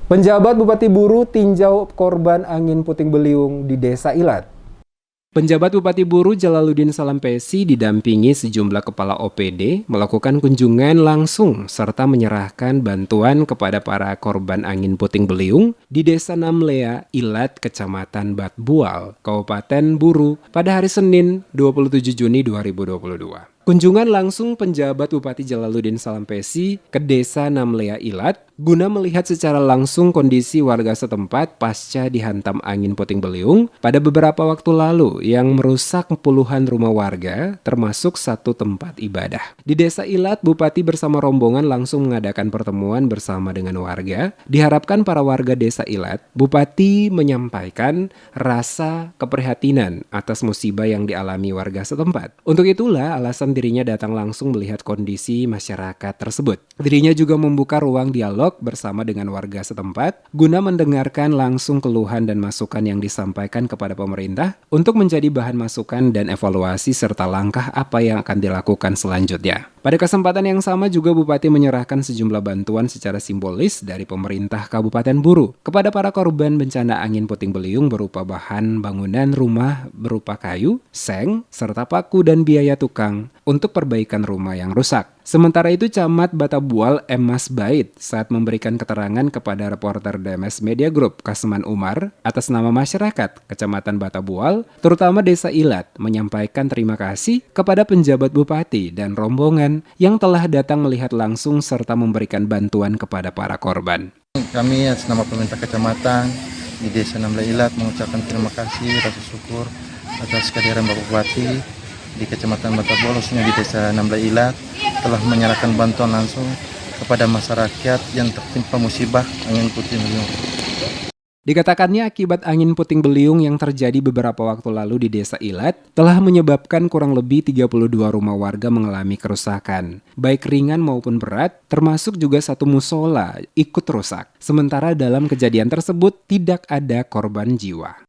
Penjabat Bupati Buru tinjau korban angin puting beliung di Desa Ilat. Penjabat Bupati Buru Jalaluddin Salampesi didampingi sejumlah kepala OPD melakukan kunjungan langsung serta menyerahkan bantuan kepada para korban angin puting beliung di Desa Namlea, Ilat, Kecamatan Batbual, Kabupaten Buru pada hari Senin 27 Juni 2022. Kunjungan langsung penjabat Bupati Jalaluddin Salampesi ke Desa Namlea Ilat guna melihat secara langsung kondisi warga setempat pasca dihantam angin puting beliung pada beberapa waktu lalu yang merusak puluhan rumah warga termasuk satu tempat ibadah. Di Desa Ilat, Bupati bersama rombongan langsung mengadakan pertemuan bersama dengan warga. Diharapkan para warga Desa Ilat, Bupati menyampaikan rasa keprihatinan atas musibah yang dialami warga setempat. Untuk itulah alasan dirinya datang langsung melihat kondisi masyarakat tersebut. Dirinya juga membuka ruang dialog bersama dengan warga setempat guna mendengarkan langsung keluhan dan masukan yang disampaikan kepada pemerintah untuk menjadi bahan masukan dan evaluasi serta langkah apa yang akan dilakukan selanjutnya. Pada kesempatan yang sama juga Bupati menyerahkan sejumlah bantuan secara simbolis dari pemerintah Kabupaten Buru kepada para korban bencana angin puting beliung berupa bahan bangunan rumah berupa kayu, seng, serta paku dan biaya tukang untuk perbaikan rumah yang rusak. Sementara itu Camat Batabual Emas Bait saat memberikan keterangan kepada reporter DMS Media Group Kasman Umar atas nama masyarakat Kecamatan Batabual, terutama Desa Ilat, menyampaikan terima kasih kepada penjabat Bupati dan rombongan yang telah datang melihat langsung serta memberikan bantuan kepada para korban. Kami atas nama pemerintah kecamatan di Desa Namlea Ilat mengucapkan terima kasih, rasa syukur atas kehadiran Bapak Bupati di Kecamatan Batabual, khususnya di Desa Namlea Ilat, telah menyerahkan bantuan langsung kepada masyarakat yang tertimpa musibah angin puting beliung. Dikatakannya akibat angin puting beliung yang terjadi beberapa waktu lalu di Desa Ilat telah menyebabkan kurang lebih 32 rumah warga mengalami kerusakan, baik ringan maupun berat, termasuk juga satu musola ikut rusak. Sementara dalam kejadian tersebut tidak ada korban jiwa.